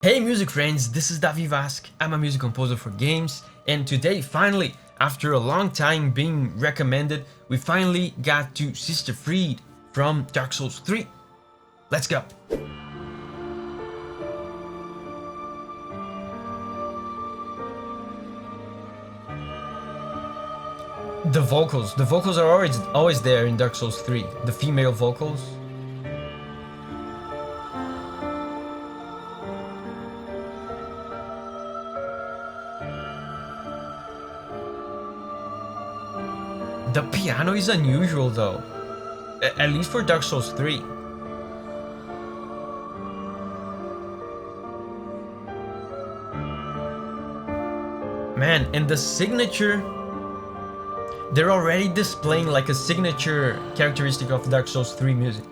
Hey music friends, this is Davi Vasc. I'm a music composer for games, and today finally, after a long time being recommended, we finally got to Sister Friede from Dark Souls 3. Let's go! The vocals are always there in Dark Souls 3, the female vocals. The piano is unusual though, at least for Dark Souls 3. Man, and the signature, they're already displaying like a signature characteristic of Dark Souls 3 music.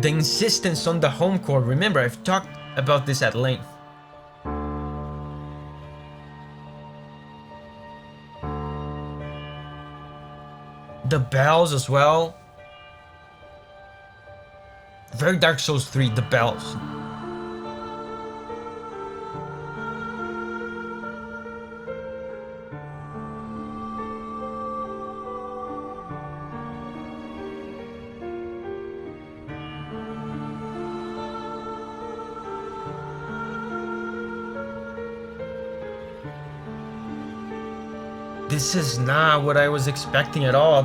The insistence on the home chord, remember I've talked about this at length. The bells as well. Very Dark Souls 3, the bells. This is not what I was expecting at all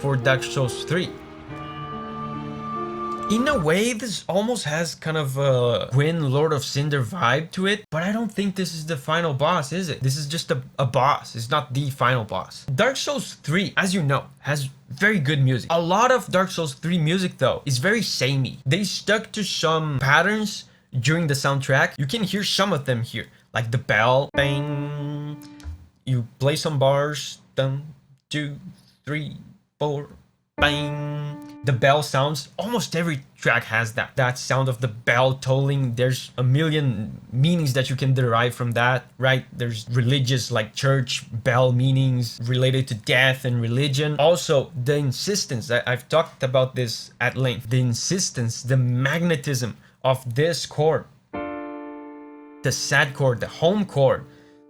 for Dark Souls 3. In a way, this almost has kind of a Gwyn Lord of Cinder vibe to it, but I don't think this is the final boss, is it? This is just a boss, it's not the final boss. Dark Souls 3, as you know, has very good music. A lot of Dark Souls 3 music, though, is very samey. They stuck to some patterns during the soundtrack. You can hear some of them here, like the bell, bang. You play some bars, 1, 2, 3, 4, bang. The bell sounds, almost every track has that sound of the bell tolling. There's a million meanings that you can derive from that, right? There's religious, like church bell meanings related to death and religion. Also, the insistence, I've talked about this at length. The insistence, the magnetism of this chord, the sad chord, the home chord.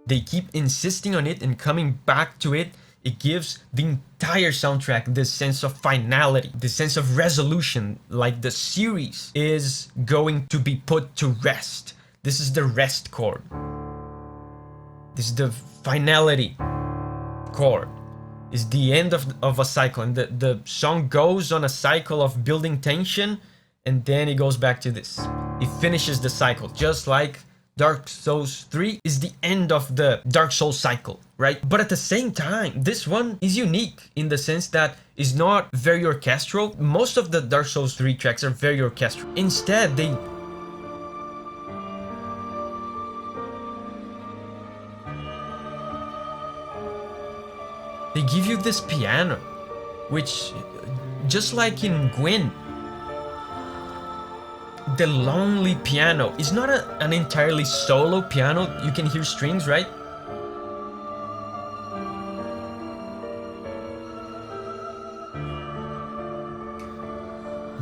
They keep insisting on it and coming back to it. It gives the entire soundtrack this sense of finality, this sense of resolution, like the series is going to be put to rest. This is the rest chord. This is the finality chord. It's the end of a cycle, and the song goes on a cycle of building tension, and then it goes back to this. It finishes the cycle, just like Dark Souls 3 is the end of the Dark Souls cycle, right? But at the same time, this one is unique in the sense that it's not very orchestral. Most of the Dark Souls 3 tracks are very orchestral. Instead, they give you this piano, which, just like in Gwyn, the lonely piano is not an entirely solo piano. You can hear strings, right?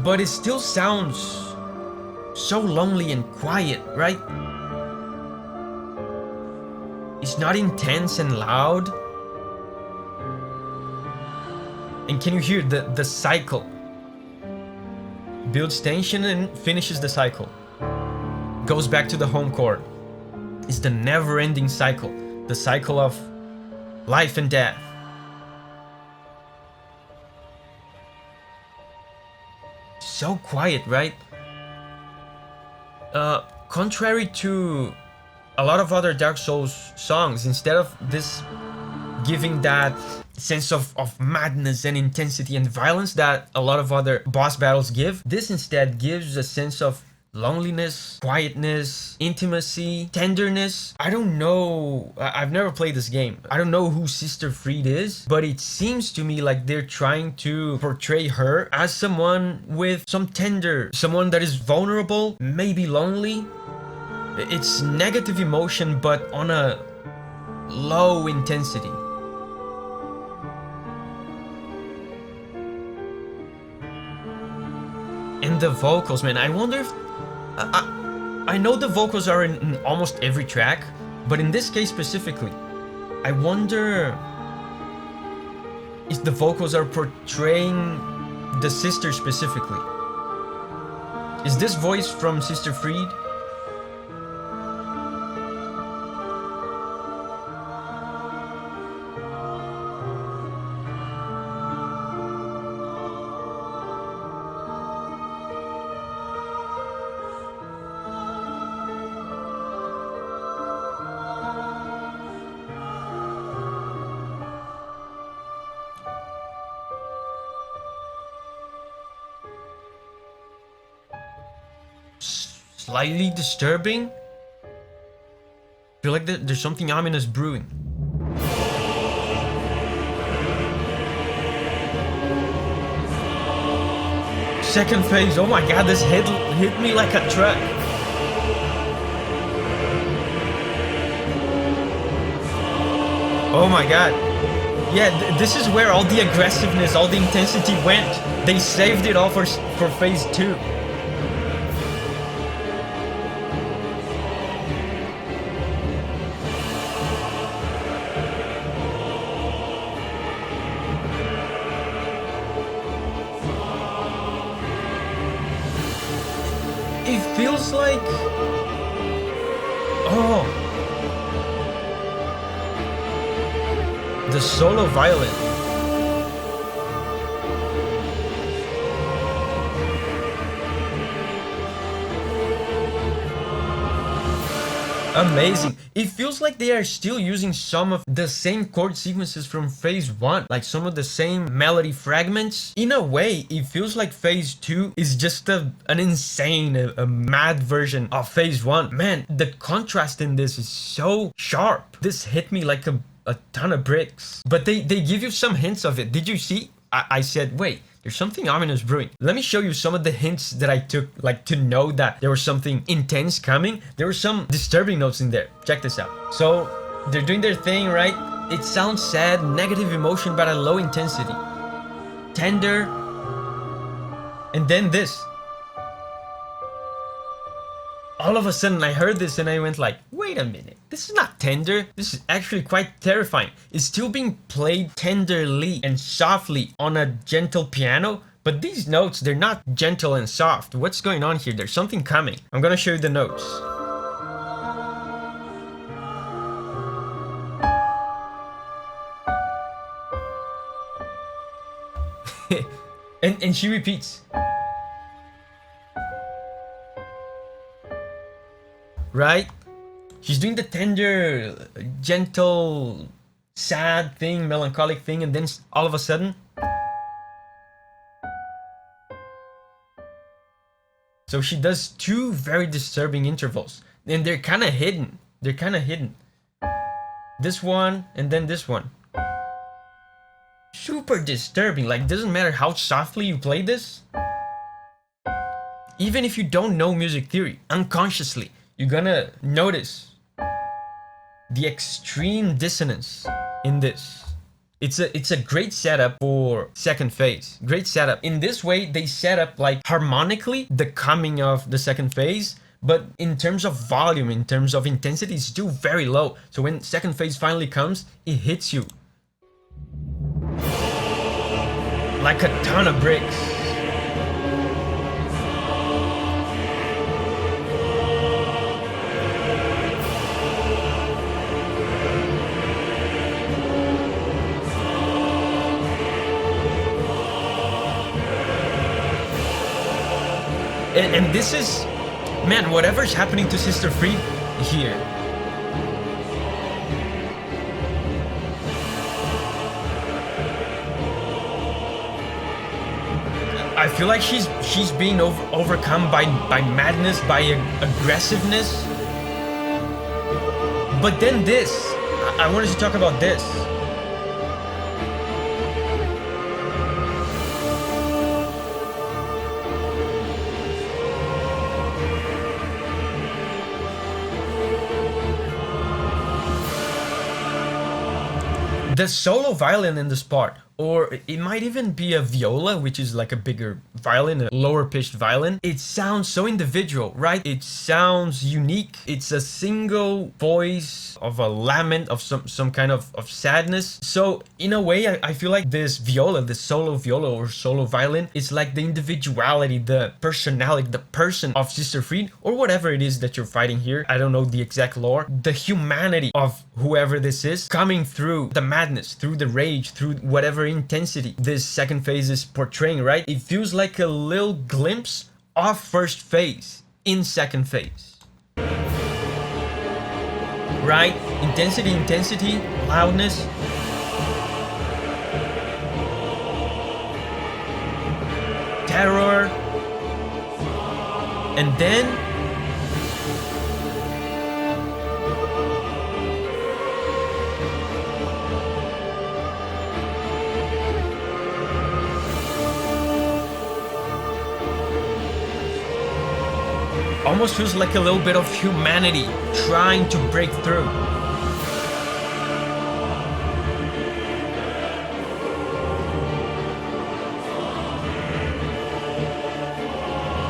But it still sounds so lonely and quiet, right? It's not intense and loud. And can you hear the cycle? Builds tension and finishes the cycle. Goes back to the home chord. It's the never-ending cycle. The cycle of life and death. So quiet, right? Contrary to a lot of other Dark Souls songs, instead of this giving that sense of madness and intensity and violence that a lot of other boss battles give, this instead gives a sense of loneliness, quietness, intimacy, tenderness. I don't know, I've never played this game. I don't know who Sister Friede is, but it seems to me like they're trying to portray her as someone with some tender, someone that is vulnerable, maybe lonely. It's negative emotion, but on a low intensity. And the vocals, man. I wonder if... I know the vocals are in almost every track, but in this case specifically, I wonder if the vocals are portraying the sister specifically. Is this voice from Sister Friede? Slightly disturbing. I feel like there's something ominous brewing. Second phase. Oh my god, this hit me like a truck. Oh my god. Yeah, this is where all the aggressiveness, all the intensity went. They saved it all for phase 2. It feels like... Oh. The solo violin. Amazing. It feels like they are still using some of the same chord sequences from phase 1, like some of the same melody fragments. In a way, it feels like phase 2 is just an insane, a mad version of phase 1. Man, the contrast in this is so sharp. This hit me like a ton of bricks. But they give you some hints of it. Did you see? I said, wait, there's something ominous brewing. Let me show you some of the hints that I took, like, to know that there was something intense coming. There were some disturbing notes in there. Check this out. So they're doing their thing, right? It sounds sad, negative emotion, but at low intensity. Tender. And then this. All of a sudden I heard this and I went like, wait a minute, this is not tender, this is actually quite terrifying. It's still being played tenderly and softly on a gentle piano, but these notes, they're not gentle and soft. What's going on here? There's something coming. I'm gonna show you the notes. and she repeats. Right? She's doing the tender, gentle, sad thing, melancholic thing, and then all of a sudden... So she does two very disturbing intervals, and they're kind of hidden. They're kind of hidden. This one, and then this one. Super disturbing. Like, doesn't matter how softly you play this. Even if you don't know music theory, unconsciously, you're gonna notice the extreme dissonance in this. It's a great setup for second phase. Great setup. In this way, they set up like harmonically the coming of the second phase, but in terms of volume, in terms of intensity, it's still very low. So when second phase finally comes, it hits you like a ton of bricks. And this is, man, whatever's happening to Sister Friede here. I feel like she's being overcome by madness, by aggressiveness. But then this, I wanted to talk about this. The solo violin in this part, or it might even be a viola, which is like a bigger violin, a lower pitched violin. It sounds so individual, right? It sounds unique. It's a single voice of a lament, of some kind of sadness. So in a way, I feel like this viola, this solo viola or solo violin, is like the individuality, the personality, the person of Sister Friede, or whatever it is that you're fighting here. I don't know the exact lore. The humanity of whoever this is coming through the madness, through the rage, through whatever intensity this second phase is portraying, right? It feels like a little glimpse of first phase in second phase. Right? Intensity, loudness. Terror. And then almost feels like a little bit of humanity trying to break through.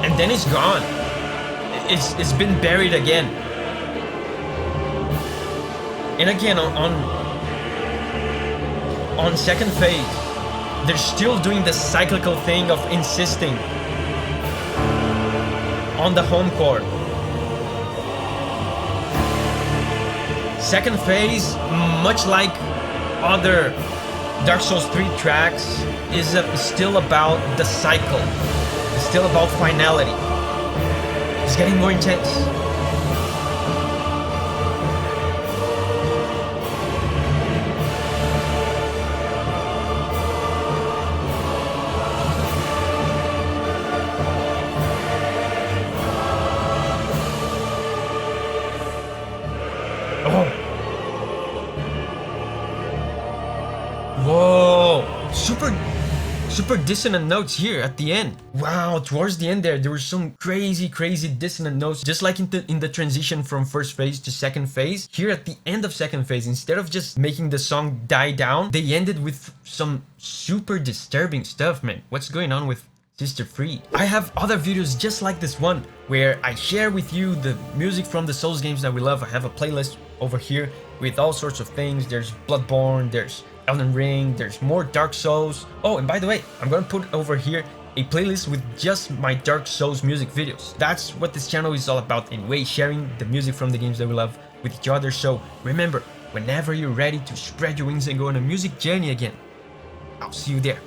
And then it's gone. It's been buried again. And again on second phase, they're still doing the cyclical thing of insisting on the home court. Second phase, much like other Dark Souls 3 tracks, is still about the cycle. It's still about finality. It's getting more intense. Whoa, super dissonant notes here at the end. Wow, towards the end there were some crazy dissonant notes, just like in the transition from first phase to second phase. Here at the end of second phase, instead of just making the song die down, they ended with some super disturbing stuff, man. What's going on with Sister Friede? I have other videos just like this one where I share with you the music from the Souls games that we love. I have a playlist over here with all sorts of things. There's Bloodborne, there's Elden Ring, there's more Dark Souls. Oh, and by the way, I'm gonna put over here a playlist with just my Dark Souls music videos. That's what this channel is all about anyway, sharing the music from the games that we love with each other. So remember, whenever you're ready to spread your wings and go on a music journey again, I'll see you there.